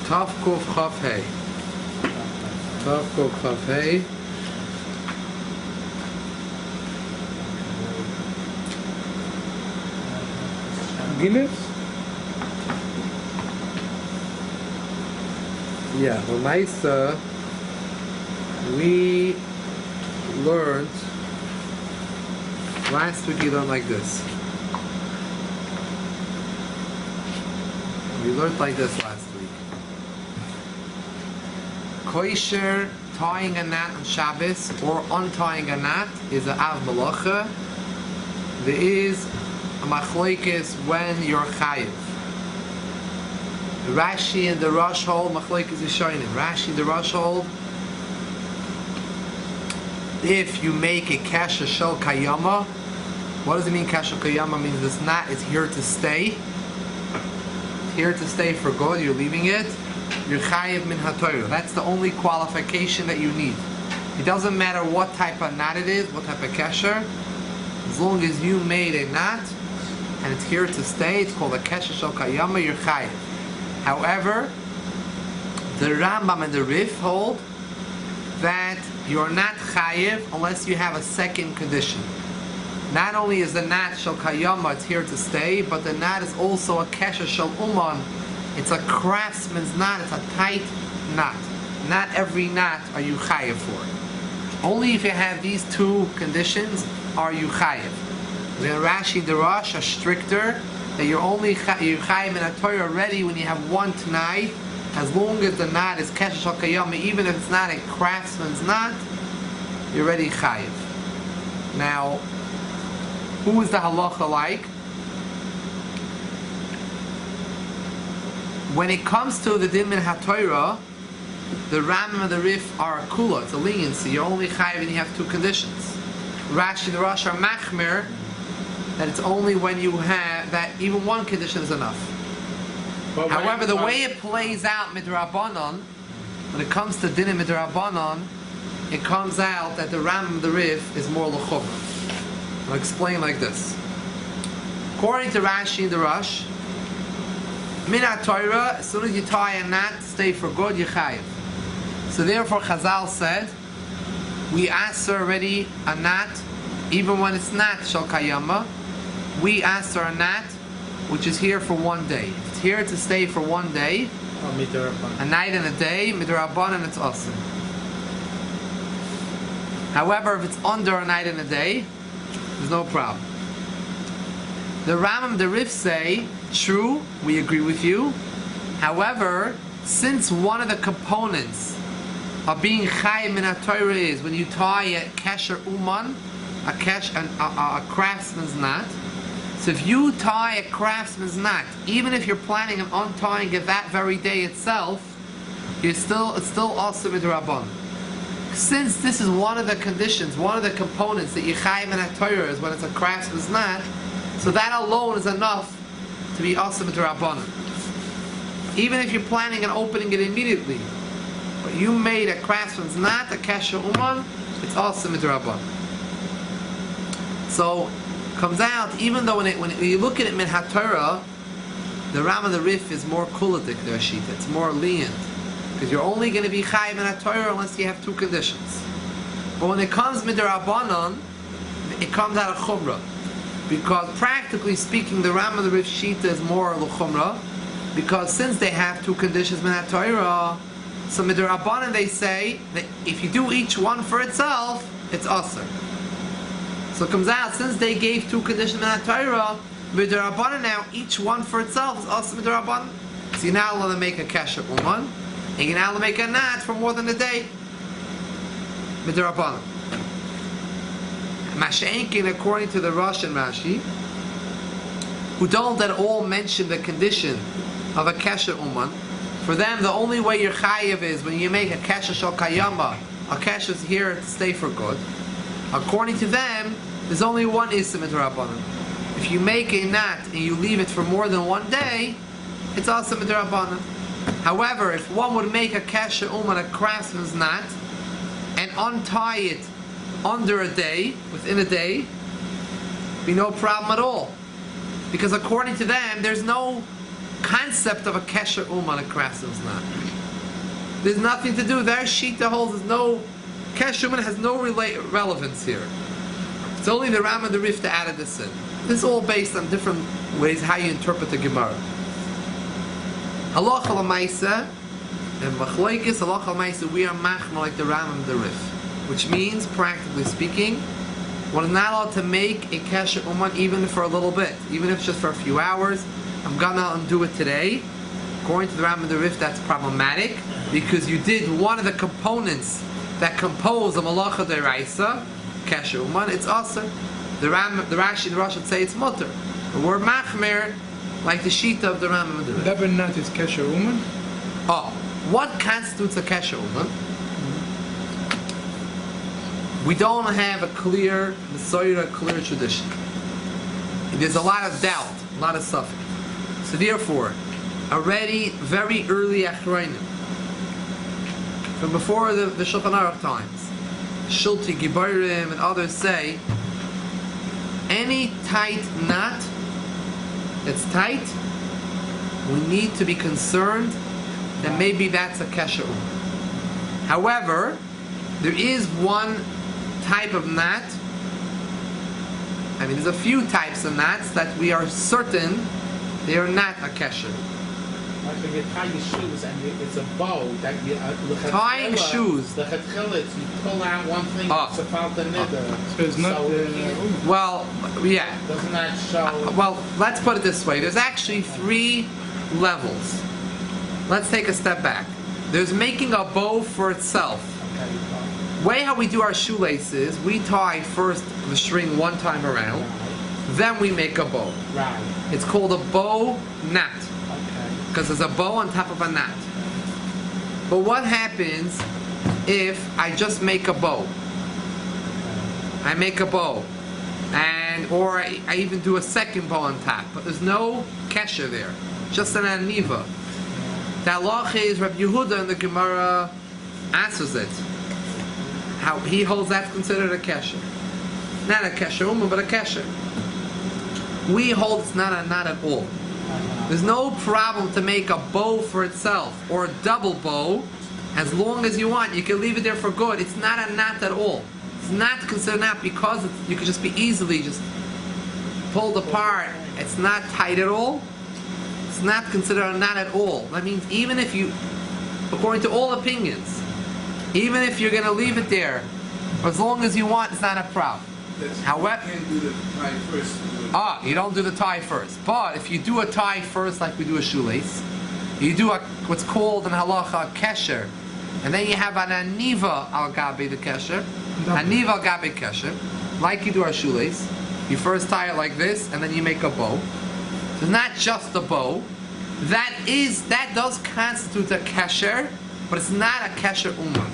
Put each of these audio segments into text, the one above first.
Tav Kuf Chav Hey. Tav Kuf Chav Hey. Guinness? Yeah, well, Maisa, we learned last week. We learned like this. We learned like this last week. Kosher, tying a knot on Shabbos or untying a knot is a av malacha. There is a machlokes when you're chayiv. Rashi and the Rosh hold machlokes is showing it. Rashi and the Rosh hold, if you make a kasha shel kayama, what does it mean kasha kayama? Means this knot is here to stay. It's here to stay for good. You're leaving it. You're chayiv min haTorah. That's the only qualification that you need. It doesn't matter what type of knot it is, what type of kasher. As long as you made a knot and it's here to stay, it's called a kasher shel kayama. You're chayiv. However, the Rambam and the Rif hold that you're not chayiv unless you have a second condition. Not only is the knot shel kayama, it's here to stay, but the knot is also a kasher shel uman. It's a craftsman's knot. It's a tight knot. Not every knot are you chayiv for. Only if you have these two conditions are you chayiv. The Rashi and the Rosh are stricter, that you're chayiv in a Torah already when you have one tonight, as long as the knot is kasher shel kayama, even if it's not a craftsman's knot, you're already chayiv. Now, who is the halacha like? When it comes to the din min haTorah, the Rambam and the Rif are a kula, it's a leniency. You're only chayiv and you have two conditions. Rashi and the Rosh are machmir, that it's only when you have that even one condition is enough. But however, the way it plays out midrabanan, when it comes to din midrabanan, it comes out that the Rambam and the Rif is more l'chumrah. I'll explain like this. According to Rashi and the Rosh, min haTorah, as soon as you tie a knot, stay for good, you chayiv. So therefore, Chazal said, we asked already a knot, even when it's not shel kayama, we asked a knot, which is here for one day. If it's here to stay for one day, a night and a day, midrabanan, it's awesome. However, if it's under a night and a day, there's no problem. The Rambam, the Rif say, true, we agree with you. However, since one of the components of being chayiv min haTorah is when you tie a kasher uman, a craftsman's knot. So if you tie a craftsman's knot, even if you're planning on untying it that very day itself, it's still also midrabanan. Since this is one of the conditions, one of the components that you chayiv min haTorah is when it's a craftsman's knot, so that alone is enough to be also midrabanan. Even if you're planning on opening it immediately, but you made a craftsman's knot, a kasher uman, it's also midrabanan. So comes out, even though when you look at it min haTorah, the Rambam and the Rif is more kuladik their sheet. It's more lenient because you're only going to be chayiv min haTorah unless you have two conditions. But when it comes midrabanan, it comes out of chumrah, because practically speaking, the Rambam and the Rif sheet is more l'chumrah, because since they have two conditions min haTorah, so midrabanan they say that if you do each one for itself, it's asur. So it comes out, since they gave two conditions in haTorah, midrabanan now, each one for itself is also midrabanan. So you're now allowed to make a kasher uman, and you're now allowed to make a knot for more than a day. Midrabanan. Masha'enkin, according to the Rosh and Rashi, who don't at all mention the condition of a kasher uman, for them the only way you're chayiv is when you make a kasher shel kayama, a kasher is here to stay for good. According to them, there's only one issa midrabanan. If you make a knot and you leave it for more than one day, it's also midrabanan. However, if one would make a kasher uman, a craftsman's knot, and untie it under a day, within a day, be no problem at all. Because according to them, there's no concept of a Kesher on a Krasim's not. There's nothing to do. Their Shita holds there's no Kesher has no relevance here. It's only the Ram and the Rif that added this in. This is all based on different ways how you interpret the Gemara. Halacha l'maisa and Machlokes halacha l'maisa we are machma like the Ram and the Rif, which means, practically speaking, one is not allowed to make a Kesher Uman even for a little bit, even if it's just for a few hours. I'm gonna undo it today. According to the Ram and the Rif, that's problematic because you did one of the components that compose the Malacha Deraisa, Kesher Uman. It's also the Rashi, the Rosh would say it's mutter. The word machmer, like the Shita of the Ram and the Rif. Daben nat is Kesher Uman. Oh, what constitutes a Kesher Uman? We don't have a clear Mesorah, clear tradition. There's a lot of doubt, a lot of suffering. So therefore, already very early Achrayim, from before the Shulchan Aruch times, Shulti, Gibarim, and others say, any tight knot that's tight, we need to be concerned that maybe that's a Kesher. However, there is one type of knot, I mean there's a few types of knots that we are certain they are not a Kesher. Like when you tie your shoes and it's a bow that you tying shoes. The chetchilah, you pull out one thing, it's about the nidder. So it's not well, yeah. Doesn't that show? Well, let's put it this way. There's actually 3 levels. Let's take a step back. There's making a bow for itself. Okay, Way how we do our shoelaces, we tie first the string one time around, then we make a bow. right. It's called a bow knot, Okay. because there's a bow on top of a knot. But what happens if I just make a bow? I make a bow, or I even do a second bow on top, but there's no kesher there, just an aniva. The halacha is Rabbi Yehuda in the Gemara answers it. How he holds that's considered a kesher, not a kesher but a kesher. We hold it's not at all. There's no problem to make a bow for itself or a double bow as long as you want. You can leave it there for good. It's not a knot at all. It's not considered a knot because you can just be easily just pulled apart. It's not tight at all. It's not considered a knot at all. That means even if you, according to all opinions, even if you're going to leave it there for as long as you want, it's not a problem. However, you can't do the tie first. you don't do the tie first. But if you do a tie first, like we do a shoelace, you do what's called in halacha a kesher, and then you have an aniva al gabe the kesher, aniva al gabe kesher, like you do our shoelace. You first tie it like this, and then you make a bow. So it's not just a bow. That does constitute a kesher, but it's not a kesher uman.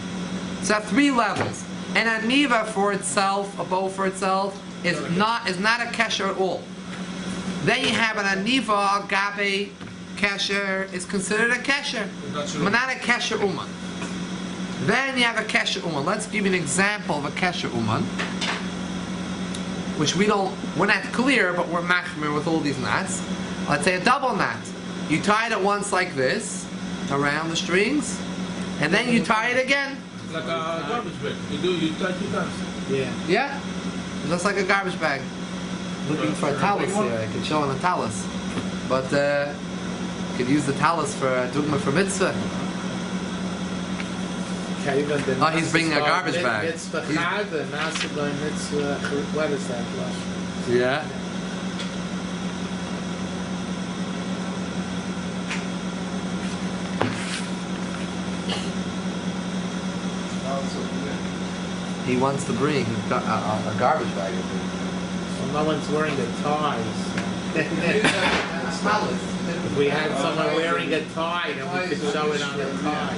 So at 3 levels. An aniva for itself, a bow for itself, is not a kesher at all. Then you have an aniva gabe kesher is considered a kesher, but not a kesher uman. Then you have a kesher uman. Let's give you an example of a kesher uman, which we're not clear, but we're machmir with all these knots. Let's say a double knot. You tied it once like this around the strings, and then you tie it again. Like a garbage bag. You tie 2 times. Yeah. Yeah, it looks like a garbage bag. Looking for a talus here. I could show on a talus, but you could use the talus for a dugma for mitzvah. Oh, he's bringing a garbage bag. Mitzvah chad, and nasa mitzvah. What is that? Yeah. He wants to bring a garbage bag. Well, no one's wearing the ties. If we had someone wearing a tie, then we could show it on the tie.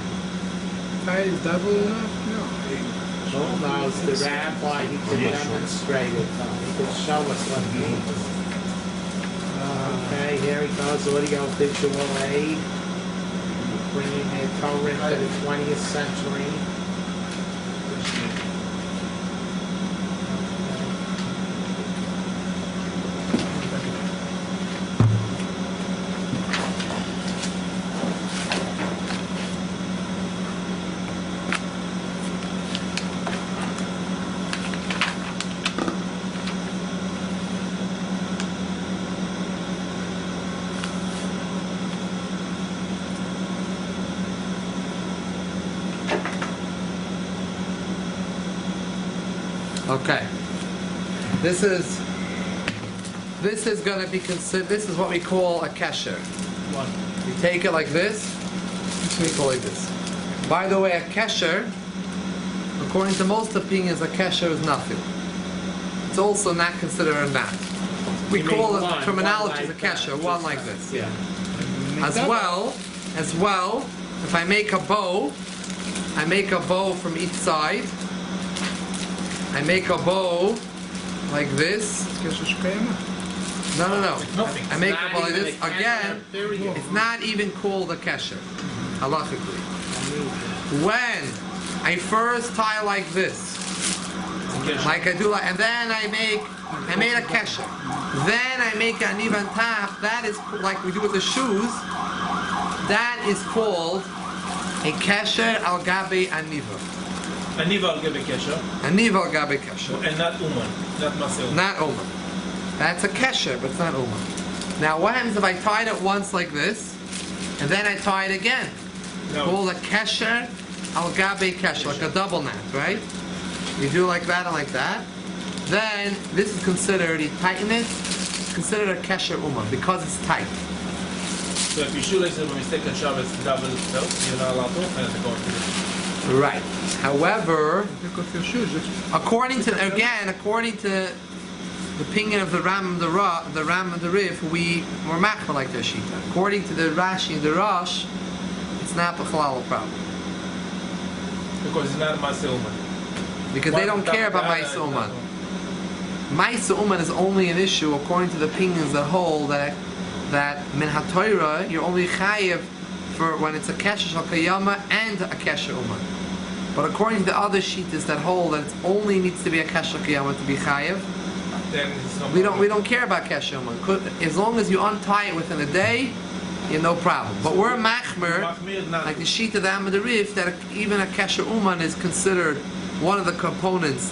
Tie is double enough? Oh no, it's the rabbi. He could demonstrate it. He could show us what it means. Okay, here he goes. Audio visual aid. Bringing a torah to the 20th century. Okay. This is going to be considered. This is what we call a kesher. One. You take it like this. We call it this. By the way, a kesher, according to most opinions, a kesher is nothing. It's also not considered a knot. We You call mean it one, terminology as a one like kesher, that, one just like like- this. Yeah. As well, if I make a bow, I make a bow from each side. I make a bow like this. Kesher Shkayama? No. Nothing. I make Not a bow like even this. a kesher, Again, period. it's not even called a kesher, halachically. When I first tie like this, like I do, and then I made a kesher. Then I make a niva on top. That is like we do with the shoes. That is called a kesher al gabe aniva. Aniva al gebe kesher, Aniva al gabe kesher. and not uman, not masel. Not uman. That's a kesher, but it's not uman. Now, what happens if I tied it once like this, and then I tie it again? No. Called a kesher al gabe kesher, like a double knot, right? You do like that and like that. Then this is considered, you tighten it, it's considered a kesher uman because it's tight. So if your shoelace is by mistake on Shabbos double belt, you're not allowed to open it to go into it. Right. However, Take off your shoes. according to the opinion of the Ram and the Rif, we were machma like their shita. According to the Rashi and the Rosh, it's not a halal problem Because it's not masel uman. because they don't care about Ma'isa Uman. Ma'isa Uman is only an issue according to the opinions that hold that min ha-torah you're only chayiv for when it's a kesher shel kayama and a kesher uman. But according to the other shittas that hold that it only needs to be a kesher kayama to be chayiv, Then it's no we don't care about kesher uman. As long as you untie it within a day, you have no problem. But we're machmer, Machmir, not like the sheet of the Amud Arif, that even a kesher uman is considered one of the components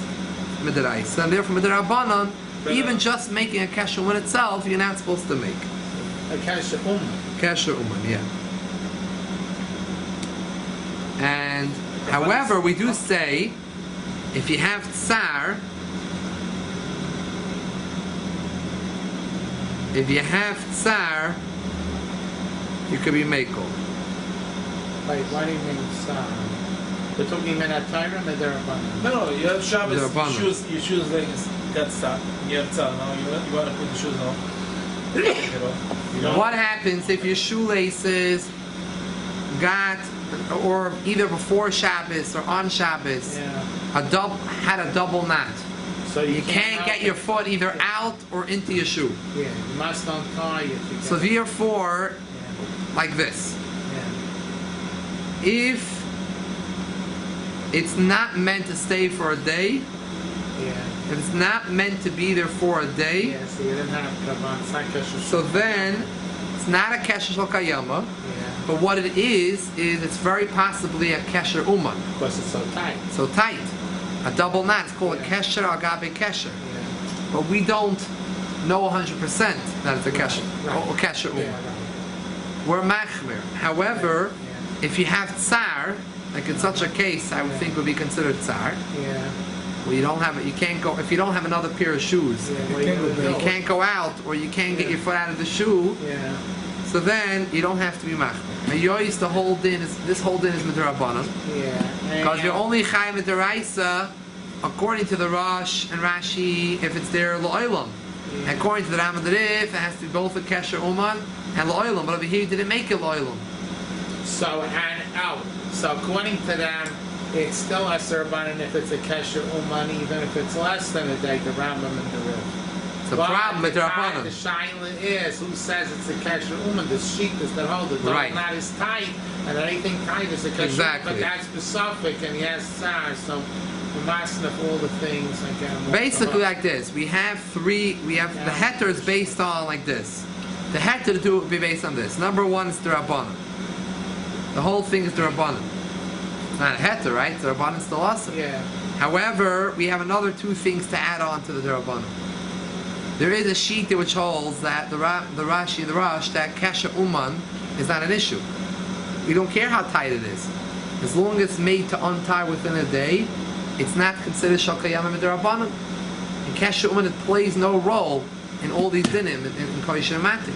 midiraisa, and therefore midirabanan, even just making a kesher uman itself, you're not supposed to make. A kesher Kesher uman, yeah. And however, we do say if you have tsar, you could be meko. Wait, what do you mean, son? We're talking minat Torah, midirabanan. No, you have Shabbos, They're abundant. your shoes legs got stuck. You have tzal now, you want to put the shoes on. Take it off. You don't- What happens if your shoelaces got, or either before Shabbos or on Shabbos, Yeah. had a double knot? So You can't get your help foot either out or into your shoe. it. Yeah, you must untie it. to So get it. therefore, like this. Yeah. If it's not meant to stay for a day, Yeah. if it's not meant to be there for a day, Yeah, so you didn't have kavan. It's not kesher. so then it's not a kesher shel kayama, Yeah. but what it is it's very possibly a kesher uman. Because it's so tight. So tight. A double knot. It's called a Yeah. kesher al gabe kesher. Yeah. But we don't know 100% that it's a kesher. Right. Or kesher Yeah. uman. We're machmir. However, Yeah. if you have tsar, like in such a case, I would think would be considered tsar. Yeah. Well, you don't have it. You can't go if you don't have another pair of shoes. Yeah. What are you gonna You do? can't go out, or you can't get your foot out of the shoe. Yeah. So then you don't have to be machmir. Now you used to hold in is this hold in is midrabanan Yeah. because you're only chayv midiraisa according to the Rosh and Rashi if it's there lo'olam. Yeah. According to the Ram and the Rif, it has to be both a kesher uman and lo'olam. But over here, you didn't make it lo'olam. So so according to them, it's still a serbanan if it's a kesher uman, even if it's less than a day. The Rambam and the Rif. It's a problem with the Rabbanan. shaila is who says it's a kesher uman. The sheet is that hold it. Right. Not as tight, and anything tight is a kesher. Exactly. But that's specific, and he has tsar. So the masna of all the things again. Basically, like this, we have three. We have the heter is based on like this. The heter to do would be based on this. Number one is the rabbanan. The whole thing is the rabbanan. It's not a heter, right? The rabbanan still awesome. Yeah. However, we have another two things to add on to the rabbanan. There is a sheet which holds that the Rashi and the Rosh that kesher uman is not an issue. We don't care how tight it is, as long as it's made to untie within a day. it's not considered shel kayama midrabanan. In Kesher Uman, it plays no role in all these dinim in Kosher uMatir.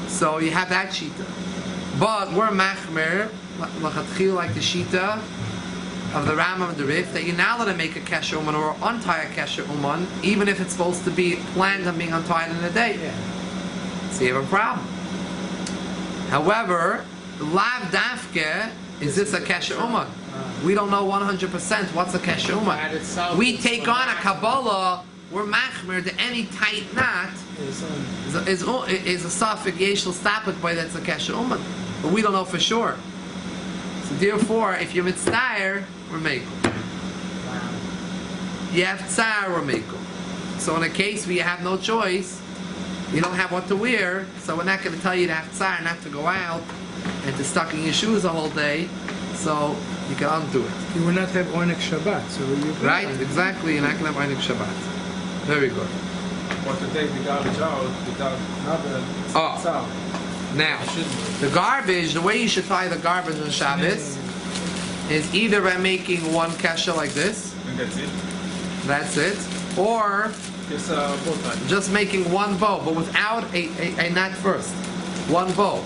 So you have that shita. But we're machmer, like the shita of the Rambam and the Rif, that you're not allowed to make a Kesher Uman or untie a Kesher Uman, even if it's supposed to be planned on being untied in a day. So you have a problem. However, lav dafke, is this a Kesher Uman? We don't know 100% what's a Kesher Uman. We take on a Kabbalah, we're machmer to any tight knot is a suffix yeshel stapik by that's a Kesher Uman. But we don't know for sure. So therefore, if you're mitzvah, we're makel. You have tsar, we're makel. So in a case where you have no choice, you don't have what to wear, so we're not going to tell you to have tsar, not to go out, and to stuck in your shoes the whole day, so you can undo it. You will not have Onek Shabbat, so you Right, exactly, you're not going to have Onek Shabbat. Very good. Or to take the garbage out without another Now, the garbage, the way you should tie the garbage on Shabbos is either by making one kesher like this, and that's it. Or Just both times. just making one bow, but without a knot first. One bow.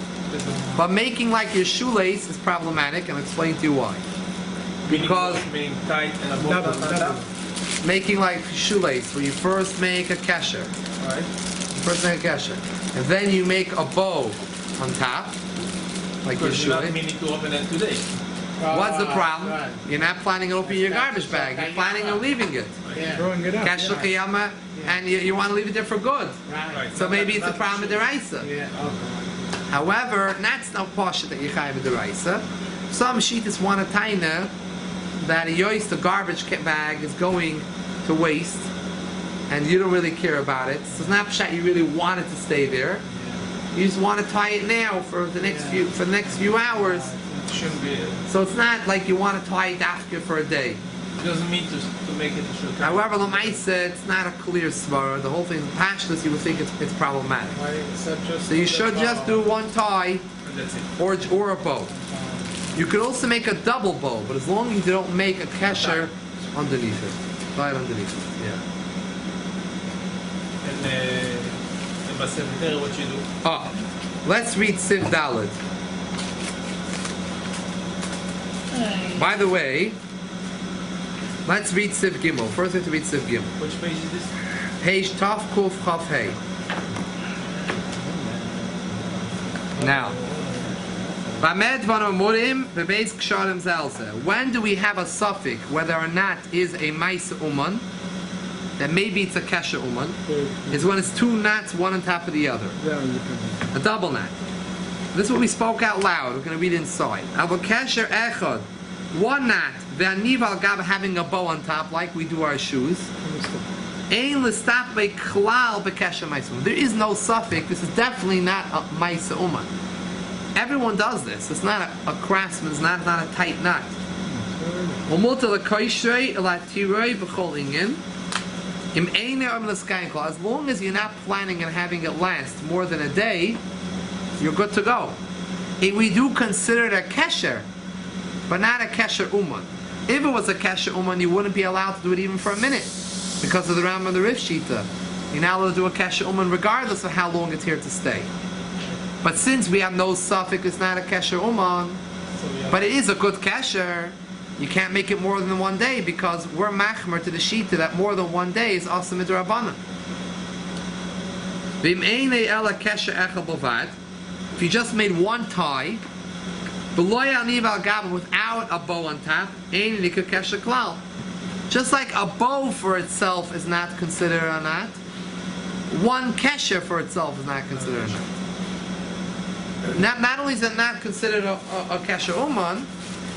But making like your shoelace is problematic, and I'll explain to you why. Because meaning tight and a Double, both double. making like shoelace, where you first make a kesher, right? first make a kesher, and then you make a bow on top, like your Because you're not shoelace. meaning to open it today. What's the problem? Right. You're not planning on opening your garbage bag. You're planning on leaving it. Yeah. Throwing it up. Kesher kiyama, and you want to leave it there for good. Right. So maybe it's a problem with the raisa. Yeah. Okay. However, that's no pasha that you chayv with the raisa. Some shittas want a taina that a yois, the garbage bag, is going to waste, and you don't really care about it. So it's not pshat you really want it to stay there. You just want to tie it now for the next few hours. It shouldn't be. So it's not like you want to tie it after for a day. It doesn't mean to make it a shul. However, l'maisa, it's not a clear svara. The whole thing is pashless. You would think it's problematic. Why except just So you should just do one tie And that's it. or a bow. You could also make a double bow, but as long as you don't make a kesher underneath it, right underneath it. Yeah. And Basefer, what you do? Oh, let's read Siv Daled. By the way, let's read Siv Gimel. First, we have to read Siv Gimel. Which page is this? Page Taf Kuf Chaf Hey. Now, Bamed Vanomurim Bebeis Ksharim Zalze. When do we have a suffix whether or not is a Maisa Uman, that maybe it's a Kesher Uman, is when it's two knots, one on top of the other. A double knot. This is what we spoke out loud. We're going to read inside. Avo Kesher Echad. One knot. Ve'aniv al gab, having a bow on top, like we do our shoes. Ein l'stap be klal bekesher Maisa Uman. There is no suffix. This is definitely not a Maisa Uman. Everyone does this. It's not a craftsman. It's not a tight knot. As long as you're not planning on having it last more than a day, you're good to go. We do consider it a kesher, but not a kesher uman. If it was a kesher uman, you wouldn't be allowed to do it even for a minute because of the Rambam and the Rif Shita. You're not allowed to do a kesher uman regardless of how long it's here to stay. But since we have no suffix, it's not a kesher uman, but it is a good kesher. You can't make it more than one day because we're machmer to the shita that more than one day is also midrabanan. If you just made one tie, without a bow on top, just like a bow for itself is not considered a knot, one kesher for itself is not considered a knot. Not only is it not considered a kesher uman,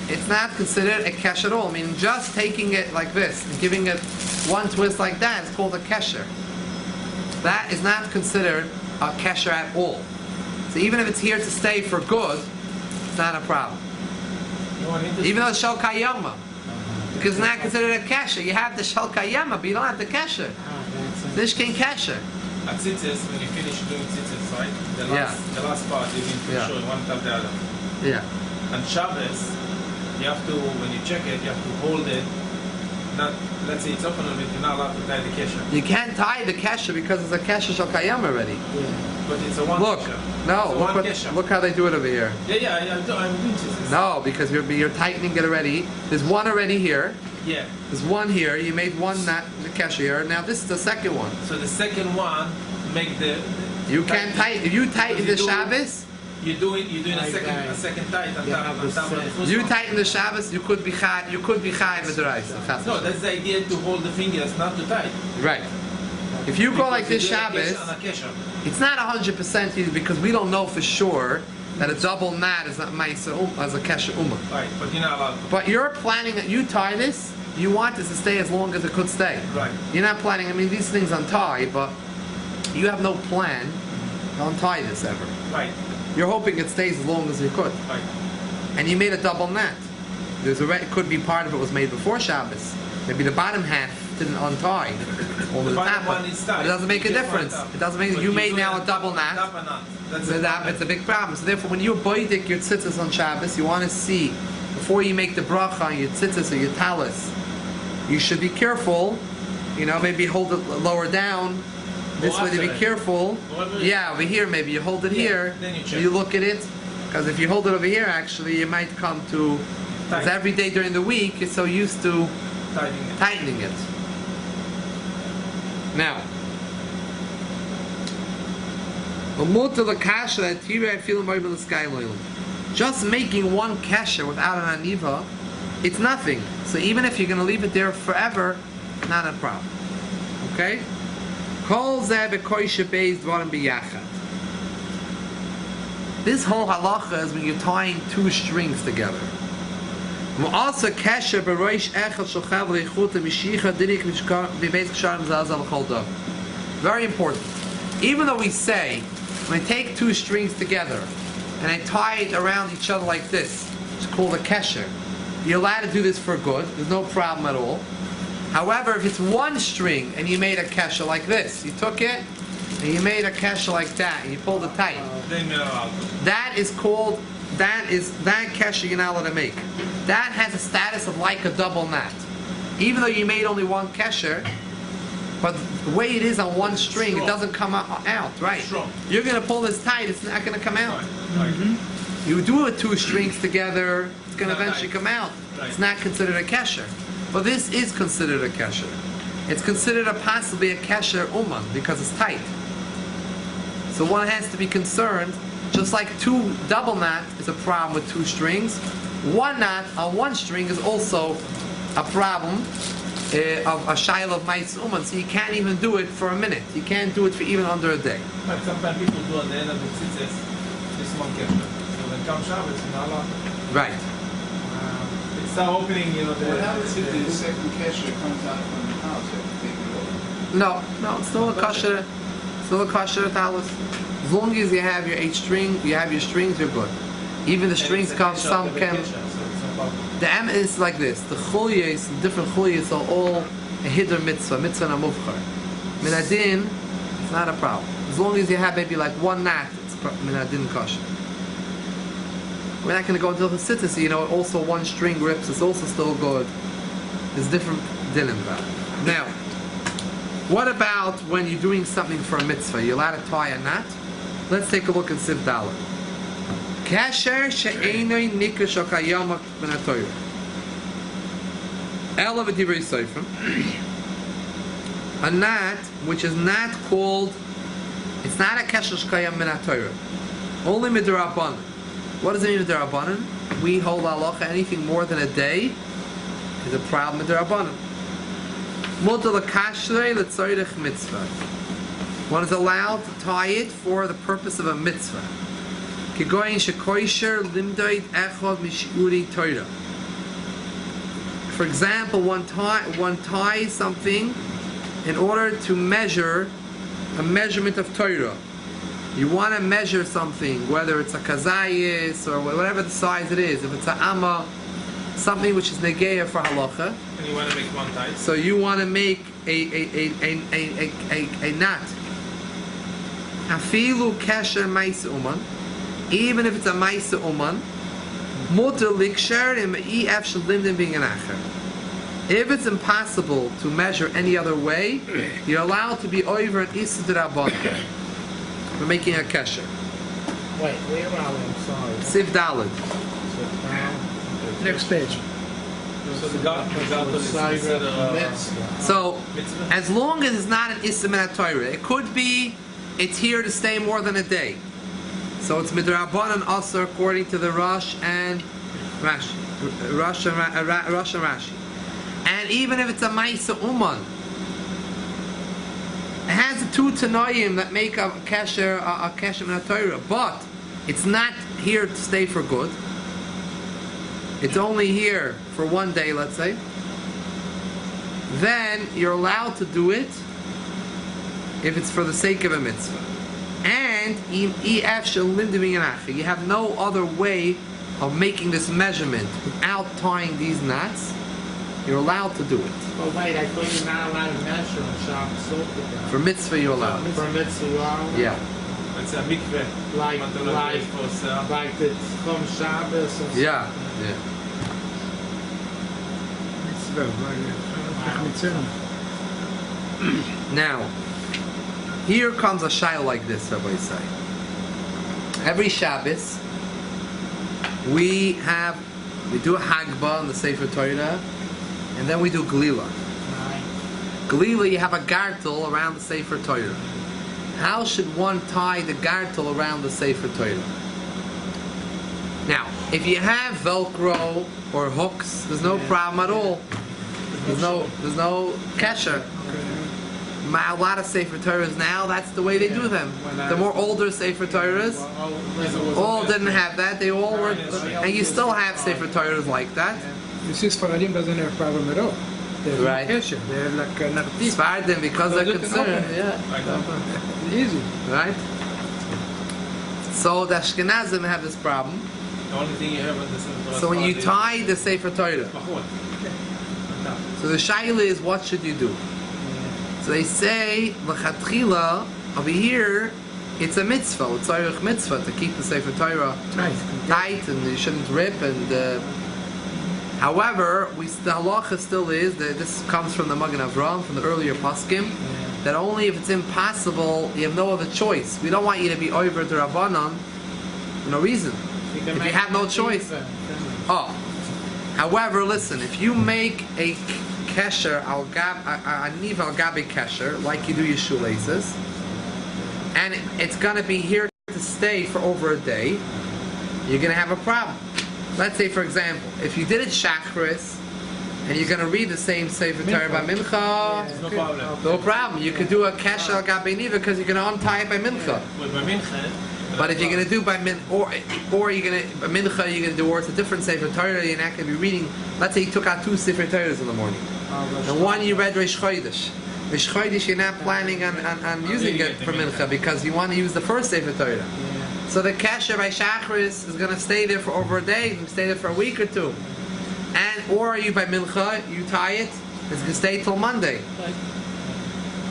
it's not considered a kesher at all. I mean, just taking it like this and giving it one twist like that is called a kesher. That is not considered a kesher at all. So even if it's here to stay for good, it's not a problem. Even though it's shel kayama, because it's not considered a kesher. You have the shel kayama, but you don't have the kesher. This can kesher. At tzitzis, when you finish doing tzitzis, right? The last part, you need to show one top the other. Yeah. And Shabbos, you have to, when you check it, you have to hold it not, let's say it's open a bit, you're not allowed to tie the kesher. You can't tie the kesher because it's a kesher shel kayam already. But it's a one Look, kesher. no, It's a look one kesher. look how they do it over here. Yeah, I'm doing this. No, because you're tightening it already. There's one already here. Yeah. There's one here. You made one not the kesher here. Now this is the second one. So the second one make the You can't tighten. If you tighten the Shabbos, you're doing a second tight on top of the first you one. tighten the Shabbos, you could be chai with the rice. No, that's the idea, to hold the fingers, not to tie. Right. If you go like this Because you do a Shabbos, kesher on a kesher. it's not 100% either because we don't know for sure that a double knot is not ma'isa as a kesher umma. Right, but you're not allowed to. But you're planning that you tie this, you want this to stay as long as it could stay. Right. You're not planning, I mean these things untie, but you have no plan to untie this ever. Right, You're hoping it stays as long as you could. right. And you made a double knot. It could be part of it was made before Shabbos. Maybe the bottom half didn't untie. Only the bottom top. one is tight. But it doesn't make a You just difference. want top. It doesn't make. But You you made do now it a double knot. Top and knot. That's So the that problem. it's a big problem. So therefore, when you boidik your tzitzis on Shabbos, you want to see before you make the bracha on your tzitzis or your talis. You should be careful. You know, maybe hold it lower down. This way to be after it. careful. Yeah, over here maybe you hold it here. then you check. You look at it. Because if you hold it over here, actually, you might come to. Because Tight. every day during the week, you're so used to Tightening it. tightening it. Now, just making one kasher without an aniva, it's nothing. So even if you're going to leave it there forever, not a problem. Okay? This whole halacha is when you're tying two strings together. Very important. Even though we say, when I take two strings together and I tie it around each other like this, it's called a kesher. You're allowed to do this for good. There's no problem at all. However, if it's one string and you made a kesher like this, you took it and you made a kesher like that and you pulled it tight, Then you're allowed to. that kesher you're not allowed to make. That has a status of like a double knot. Even though you made only one kesher, but the way it is on one string, it doesn't come out, right? Strong. You're going to pull this tight, it's not going to come out. Right. You do it with two strings together, it's going to Not eventually nice. come out. Right. It's not considered a kesher. But this is considered a kesher. It's considered possibly a kesher uman because it's tight. So one has to be concerned, just like two double knot is a problem with two strings, one knot on one string is also a problem of a shaila of ma'is uman. So you can't even do it for a minute. You can't do it for even under a day. But sometimes people do at the end of the tzitzis, this one kesher. So when comes Shabbos, you're not allowed to. Right. It's not opening, you know, What happens if the second kesher comes out from the house? You have to take it over. No, it's still a kosher talis. As long as you have your 8 string, you have your strings, you're good. Even the strings come, some can. The M is like this. The chulyas, the different chulyas are all a hiddur mitzvah and a muvchar. Minadin, it's not a problem. As long as you have maybe like one knot, it's minadin kosher. We're not going to go into the sittah, you know, also one string rips, it's also still good. There's different dinim about it. Now, what about when you're doing something for a mitzvah? You're allowed to tie a knot? Let's take a look at Siv Dalet. Kasher she'enoi nikush okayama min haTorah. Ela v'divrei sefer. A knot, which is not called, it's not a kasher shekayam min haTorah. Only midrabanan. What does it mean midrabanan? We hold halacha anything more than a day is a problem midrabanan. Mutar l'kashrei l'tzorich mitzvah. One is allowed to tie it for the purpose of a mitzvah. Kigoyin shekoisher limdoid echod mishiuri torah. For example, one ties something in order to measure a measurement of Torah. You want to measure something, whether it's a kazayis or whatever the size it is. If it's an amma, something which is negeya for halacha. And you want to make one tie. So you want to make a knot. Afilu kasher ma'isa uman, even if it's a ma'isa uman, mutar liksher im efshel limdim being an acher. If it's impossible to measure any other way, you're allowed to be over an Issa D'Rabbanan for making a Kesher. Wait, where are we? I'm sorry. Siv Daled. Next page. So the God is considered So, mitzvah? as long as it's not an Issa Min Torah, it could be it's here to stay more than a day. So it's Midrabanan also according to the Rosh and Rashi. Rosh and Rashi. And even if it's a Maisa Uman, it has the two Tanoim that make a Kesher Min Torah, but it's not here to stay for good. It's only here for one day, let's say. Then you're allowed to do it if it's for the sake of a mitzvah. And you have no other way of making this measurement without tying these knots. You're allowed to do it. Oh wait, I thought you're not allowed to measure on Shabbos. For mitzvah, you're allowed. For mitzvah, you are allowed? Yeah. It's a mikveh. Like the Tzchum Shabbos or Yeah. Yeah. Now, here comes a shayla like this, Rabbi say. Every Shabbos, we do a Hagbah on the Sefer Torah, and then we do gelilah. Right. Gelilah, you have a gartel around the Sefer Torah. How should one tie the gartel around the Sefer Torah? Now, if you have Velcro or hooks, there's no problem at all. There's no kesher. A lot of Sefer Torahs now, that's the way they do them. The more older Sefer Torahs, all didn't have that. They all were, and you still have Sefer Torahs like that. You see, Sfaradim doesn't have problem at all. They have Right. Kesher. They have like a nartif. Sfardim, because they're Close it and concerned. open it. Yeah. Easy. Right? So the Ashkenazim have this problem. The only thing you have in this is So when you tie the Sefer Torah, so the shayla is, what should you do? So they say, l'chatchila, over here, it's a mitzvah, it's a mitzvah to keep the Sefer Torah tight, and you shouldn't rip. And however, the halacha still is that this comes from the Magen Avraham, from the earlier paskim, that only if it's impossible, you have no other choice. We don't want you to be over the Rabbanon for no reason. If you have no choice. Oh, however, listen, if you make a kesher aniv al gabi kesher, like you do your shoelaces, and it's going to be here to stay for over a day, you're going to have a problem. Let's say, for example, if you did it shachris, and you're going to read the same Sefer Torah by Mincha, no problem. no problem. You could do a kesher al gabi niva because you're going to untie it by Mincha. With my mincha. But if you're going to do by min, or you're going to mincha, you're going to do, or it's a different Sefer Torah, you're not going to be reading. Let's say you took out two Sefer Torahs in the morning, and one you read Reish Chodesh. Reish Chodesh, you're not planning on using it for mincha because you want to use the first Sefer Torah. So the kesher by Shachris is going to stay there for over a day, and stay there for a week or two. And or you by mincha, you tie it, it's going to stay till Monday.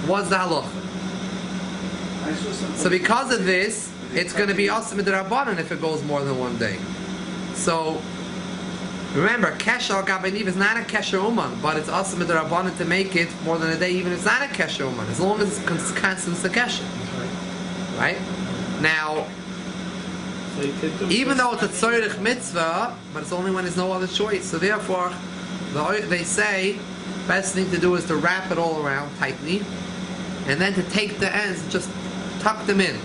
What's the halacha? So because of this, it's going to be also midrabanan if it goes more than one day. So remember, kesher al gabi niv is not a kesher uman, but it's also midrabanan to make it more than a day, even if it's not a kesher uman, as long as it's constant the kesher. Right? Now, even though it's a tzorich mitzvah, but it's only when there's no other choice. So therefore, they say best thing to do is to wrap it all around tightly, and then to take the ends and just tuck them in.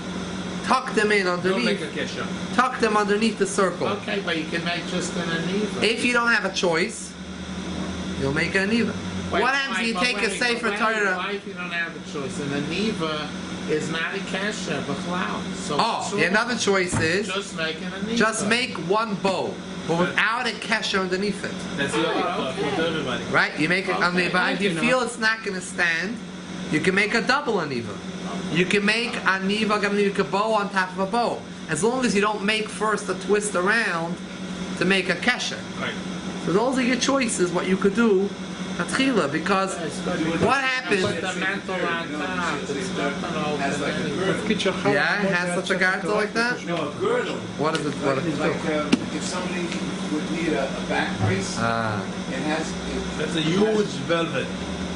Tuck them in underneath. Don't make a kesher. Tuck them underneath the circle. Okay, but you can make just an aniva. If you don't have a choice, you'll make an aniva. What happens if you take a Sefer Torah? Why if you don't have a choice? An aniva is not a kesher, b'chlal. So Oh, another choice is just make an aniva. just make one bow, but without a kesher underneath it. That's the other for everybody. Right? You make it aniva. If you feel it's not going to stand, you can make a double aniva. You can make aniva, you can bow on top of a bow. As long as you don't make first a twist around to make a kesher. Right. So those are your choices, what you could do at Chila, because what happens... Put the mantle on top. It's not an Yeah, it has such a garter like that? No, a girdle. What is it? Like if somebody would need see a back brace? Ah. It has. That's a huge velvet,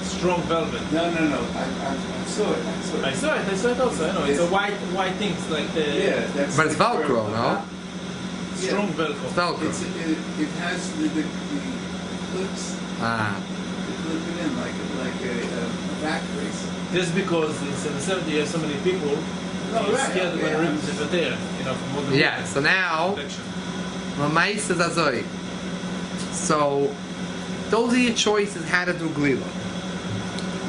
strong velvet. No. I saw it. I saw it also. I know. It's a white thing. It's like the Yeah, that's. But it's Velcro, no? strong velvet. Velcro. It has the clips. Ah. They clip it in like a back brace. Just because in the 70s you have so many people, Oh, you're right, scared okay, when I'm rips the potato, from all the Yeah, so now, protection. Mamais is Azoi. So, those are your choices how to do gelilah.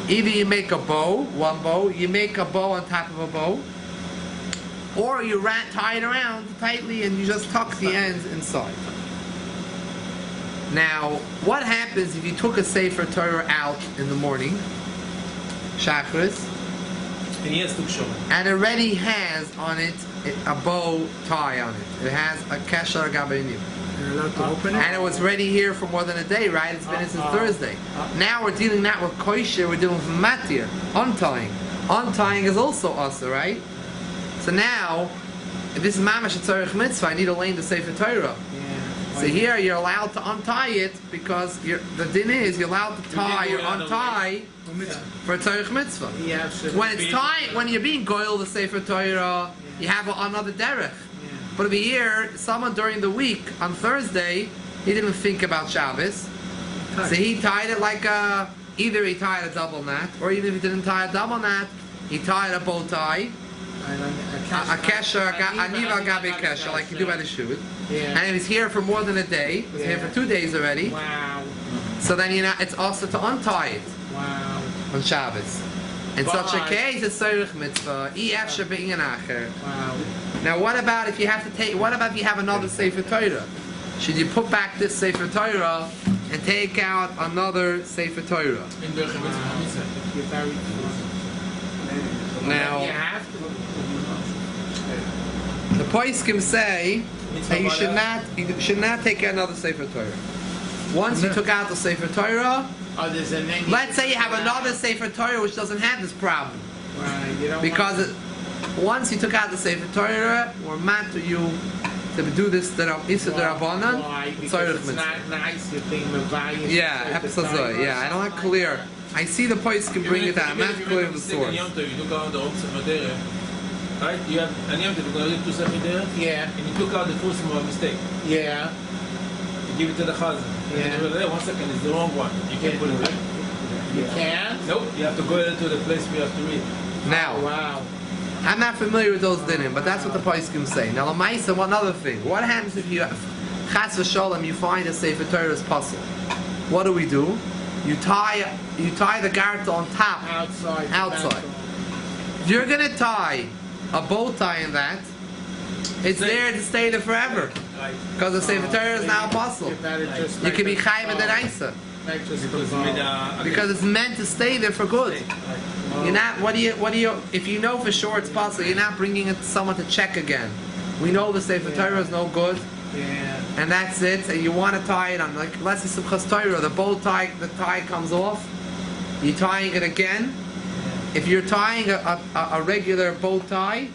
Either you make a bow, one bow, you make a bow on top of a bow, or you tie it around tightly and you just tuck the ends inside. Now, what happens if you took a sefer Torah out in the morning, Shachris, And yes, to show. and it already has on it a bow tie on it. It has a Kosher gabayim. You're allowed to open it? And it was ready here for more than a day, right? It's been here since Thursday. Now we're dealing not with Kosher, we're dealing with uMatir, untying. Untying is also also, right? So now, if this is mamash tzarich mitzvah, I need to lane the sefer Torah. So here you're allowed to untie it because the din is you're allowed to tie or untie for a tzarich mitzvah. Yeah, should When be- it's time, when you're being goyal the sefer Torah, you have another derech. But over here, someone during the week on Thursday, he didn't think about Shabbos, so he tied it like either he tied a double knot, or even if he didn't tie a double knot, he tied a bow tie, a kesher, a niva gabi kesher, like you do by the shoot. Yeah. And he was here for more than a day. He was here for 2 days already. Wow. So then it's also to untie it Wow. on Shabbos. In such a But- case, it's tzarich mitzvah. Efshe be'inyan acher. Wow. Now, what about if you have to take? What about if you have another sefer Torah? Should you put back this sefer Torah and take out another sefer Torah? In the mitzvah. You're very Now, You have to. the poskim say that you should not take out another sefer Torah. Once you took out the sefer Torah, Oh, there's a name. let's say you have another sefer Torah which doesn't have this problem, Right. You don't because once you took out the sefer Torah, we're mad to you to do this Issa Derabanan. Why? Because Tzarich it's mitzvah. not nice. You're being mevayish. Yeah, episode. Yeah, I don't like clear. I see the points can bring it down. I'm not clear of the source. You took out the old sefer, right? You have an yom tov, you're going to read two sefer, Yeah. and you took out the first one by mistake. Yeah. You give it to the chazan. Yeah. And you realize, 1 second, it's the wrong one. You can't put it back. You can. Nope. You have to go to the place where you have to read. Now, Wow. I'm not familiar with those dinim, but that's what the poskim say. Now, Lamaisa, one other thing. What happens if you, chas v'sholem, you find a sefer Torah's puzzle? What do? You tie the garter on top. Outside. Outside. If you're gonna tie a bow tie in that, it's there to stay there forever. Right. Because the sefer Torah is now a puzzle. You better just You can be chayv and deraisa. Make just Because made a... Because it's meant to stay there for good. Right. You're not. What do you? If you know for sure it's possible, you're not bringing it to someone to check again. We know the sefer Torah is no good, Yeah. and that's it. And you want to tie it on, like let's say Simchas Torah, the bow tie, the tie comes off. You're tying it again. If you're tying a regular bow tie,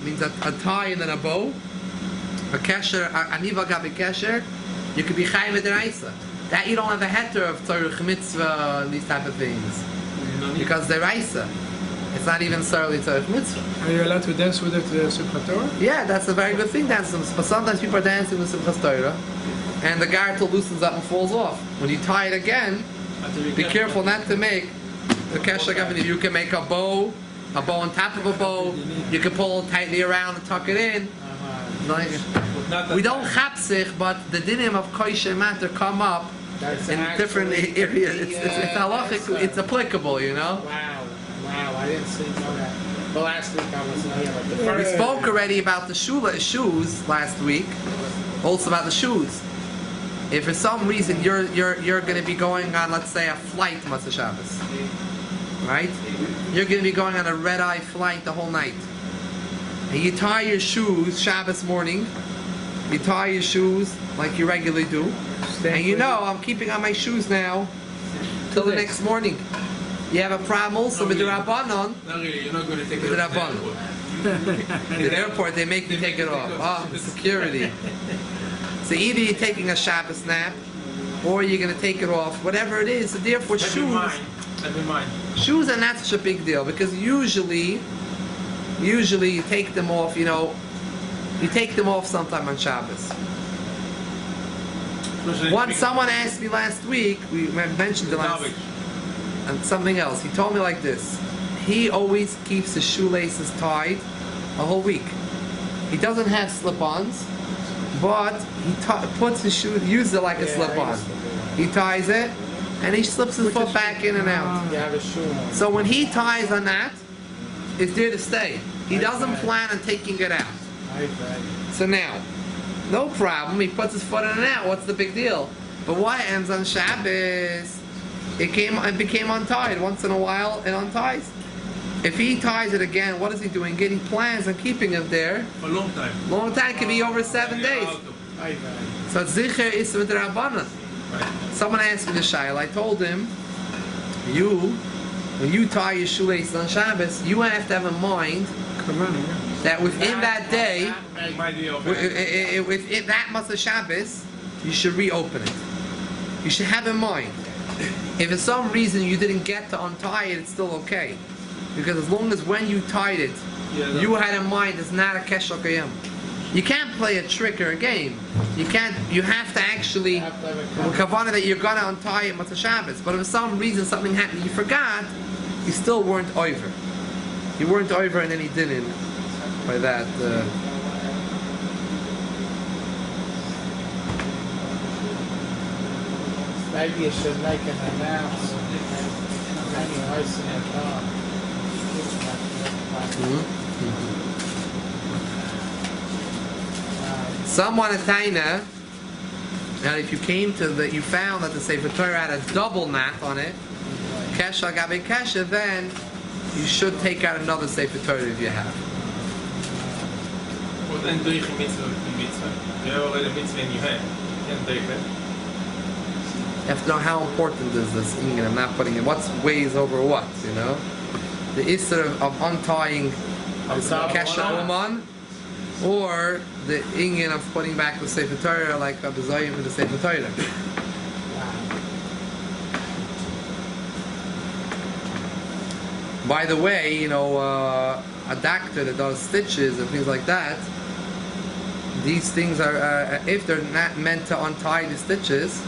means a tie and then a bow, a kesher, a niva gabi kesher, you could be chayim deraisa. That you don't have a heter of tzarich mitzvah and these type of things. Because they're Raisa. It's not even necessarily tzarich mitzvah. Are you allowed to dance with it, Simchat Torah? Yeah, that's a very good thing, dancing. But sometimes people are dancing with Simchas Torah, and the garter loosens up and falls off. When you tie it again, be careful not to make the kesher gavin. You can make a bow on top of a bow. You can pull it tightly around and tuck it in. We don't chapsich, but the dinim of Kosher matter come up That's in actually different areas. It's halachic. the It's applicable, you know. Wow. Wow. I didn't see know that. The last week I wasn't here, but the We first. spoke already about the shoes last week. Also about the shoes. If for some reason you're going to be going on, let's say, a flight Matzah Shabbos, right? You're going to be going on a red-eye flight the whole night, and you tie your shoes Shabbos morning. You tie your shoes like you regularly do, and you know I'm keeping on my shoes now till the next morning. You have a problem also with the Rabbanon. Not really, you're not going to take With it the off the Rabbanon. airport. At the airport, they make you take it off. Ah, security. So So either you're taking a Shabbos nap, or you're going to take it off, whatever it is. So therefore, Let me mind. shoes are not such a big deal, because usually you take them off, you take them off sometime on Shabbos. Once someone asked me last week, we mentioned the last, and something else. He told me like this: he always keeps his shoelaces tied a whole week. He doesn't have slip-ons, but he puts his shoe, uses it like a slip-on. He ties it, and he slips his foot back in and out. You have a shoe on. So when he ties on that, it's there to stay. He doesn't plan on taking it out. So now, no problem, he puts his foot in and out, what's the big deal? But what happens on Shabbos? It became untied. Once in a while, it unties. If he ties it again, what is he doing? He plans on keeping it there. For a long time. Long time, can be over 7 days. So it's Zicher is with the Rabbanan. Someone asked me the Shail, I told him, when you tie your shoelaces on Shabbos, you have to have in mind that within that day, within that month of Shabbos, you should reopen it. You should have in mind, if for some reason you didn't get to untie it, it's still okay. Because as long as when you tied it, you had in mind it's not a Kesher Kayam. You can't play a trick or a game. You have to actually, with kavanah that you're going to untie it Matzah Shabbos. But if for some reason something happened, you forgot, you still weren't over. You weren't over and then he didn't. By that. Maybe you should make an announcement. Maybe ice in your car. Someone at Taina, now if you found that the sefer Torah had a double knot on it, Kesha Gabe Kesha, then you should take out another sefer Torah if you have. Well, then do you mitzvah? You have already a mitzvah in your hand. You can't take it. You have to know how important is this Ingen. I'm not putting it. What's weighs over what, The Isser of untying Kesha Uman, or the Ingen of putting back the sefer Torah like a B'zayim for the sefer Torah. By the way, a doctor that does stitches and things like that, these things are, if they're not meant to untie the stitches,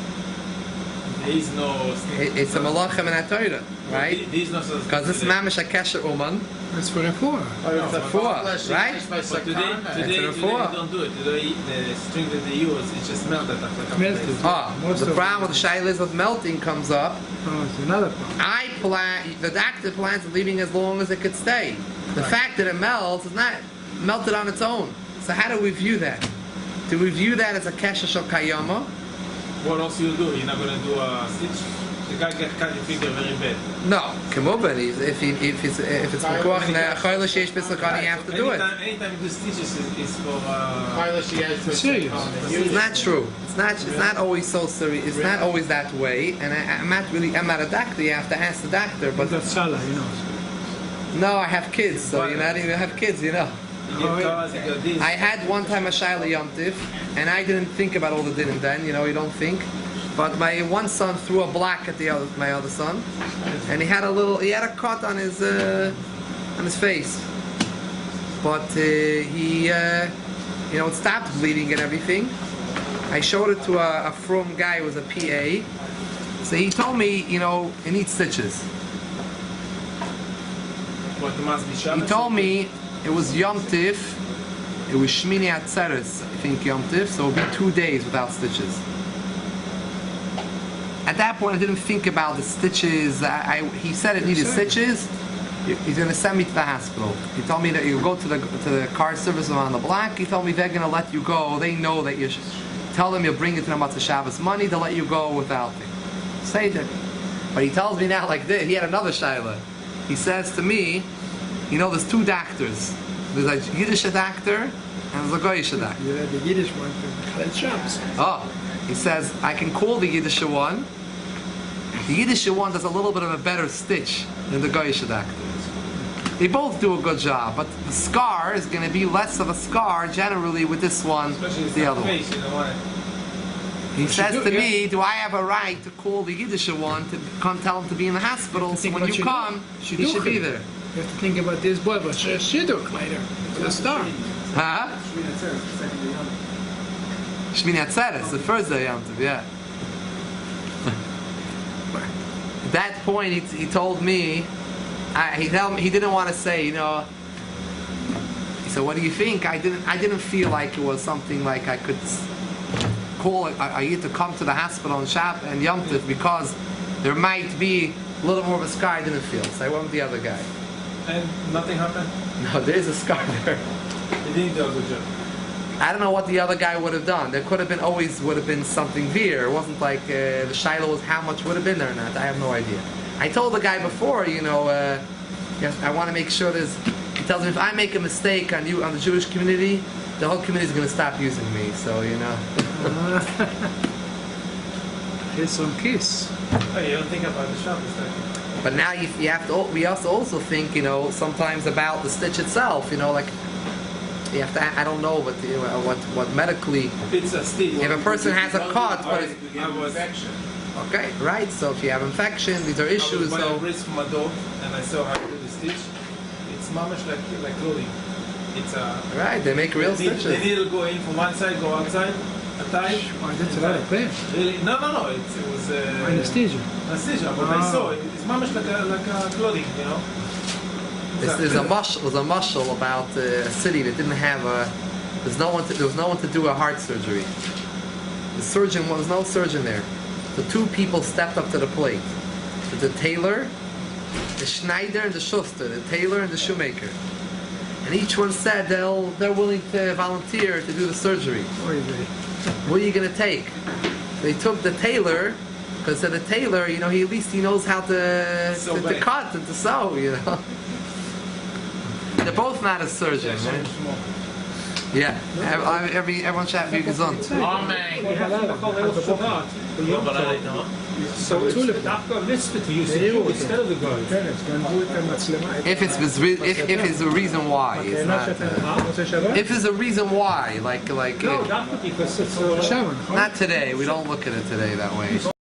There is no... it's a malachem in a Torah, right? Because this is mamish a kesher uman. It's for a four. It's a four, right? But today you don't do it. Today the string that they use is just melted after a couple Melted. days. The problem with the shayla with melting comes up. Oh, it's another problem. The doctor plans on leaving as long as it could stay. The fact that it melts is not melted on its own. So how do we view that? Do we view that as a kesher shel kayama? What else you do? You're not going to do a stitch? The guy got cut your finger very bad. No, Kemuban. If it's mekoach chayla sheish b'sakani, you have to do it. Anytime you do stitches is for... Serious. It's not true. It's not always so serious. It's not always that way. And I'm not a doctor. You have to ask the doctor. But That's Salah, no, I have kids, so you not even have kids, You get cars, you get this. I had one time a Shaila Yom Tiv, and I didn't think about all the din and then, you don't think. But my one son threw a block at my other son, and he had a cut on his face. But it stopped bleeding and everything. I showed it to a from guy who was a PA. So he told me, it needs stitches. What must be Shabbos? He told me it was Yom Tif, it was Shmini Atzeres, I think Yom Tif, so it would be 2 days without stitches. At that point I didn't think about the stitches. He said it needed stitches. He's going to send me to the hospital. He told me that you go to the car service on the block. He told me they're going to let you go. They know that you tell them you'll bring it to them Matzah Shabbos money, they'll let you go without it. Say that. But he tells me now like this. He had another shaila. He says to me, there's two doctors. There's a Yiddish doctor and there's a Goyish doctor. You had the Yiddish one for Chalel Shabbos. Oh, he says, I can call the Yiddish one. The Yiddish one does a little bit of a better stitch than the Goyish doctor. They both do a good job, but the scar is going to be less of a scar generally with this one, Especially the other one. face, you don't want it. He says to me, do I have a right to call the Yiddish one to come tell him to be in the hospital, so when you come, he should be there? You have to think about this boy, but Shidduch later. The start. Huh? Shmini Atzeres, the first day Yom Tov, yeah. At that point, he told me, he didn't want to say, He said, what do you think? I didn't feel like it was something like I could call it. I need to come to the hospital on Shabbat and Yom Tov because there might be a little more of a scar. I didn't feel, so I went with the other guy. And nothing happened? No, there's a scar there. He didn't do a good job. I don't know what the other guy would have done. There could have been something there. It wasn't like the shiloh was how much would have been there or not. I have no idea. I told the guy before, yes, I want to make sure there's. He tells me if I make a mistake on the Jewish community, the whole community is going to stop using me. So Kiss on kiss. Oh, you don't think about the Shabbos, like. But now you have to. We have to also think, sometimes about the stitch itself. Like you have to. I don't know, but what medically. It's a stitch. If a person has a cut, but infection. okay, right. So if you have infection, these are issues. I was So a risk for my dog, and I saw how to do the stitch. It's mamish like clothing. It's a. right, they make real The stitches. needle go in from one side, go outside, a tie. Why, that's a lot of pain. Really? No. It was Anesthesia. anesthesia, but I saw it. It's mamish like a clothing, There's a mushal about a city that didn't have there was no one to do a heart surgery. There was no surgeon there. The two people stepped up to the plate. The tailor, the Schneider, and the Schuster. The tailor and the shoemaker. And each one said they're willing to volunteer to do the surgery. Oy vey. What are you going to take? They took the tailor, because the tailor, he at least he knows how to cut and to sew, They're both not a surgeon, right? Yeah. Everyone should be gesund. Amen. If it's a reason why, it's not. If there's a reason why, like. Shaman. Not today. We don't look at it today that way.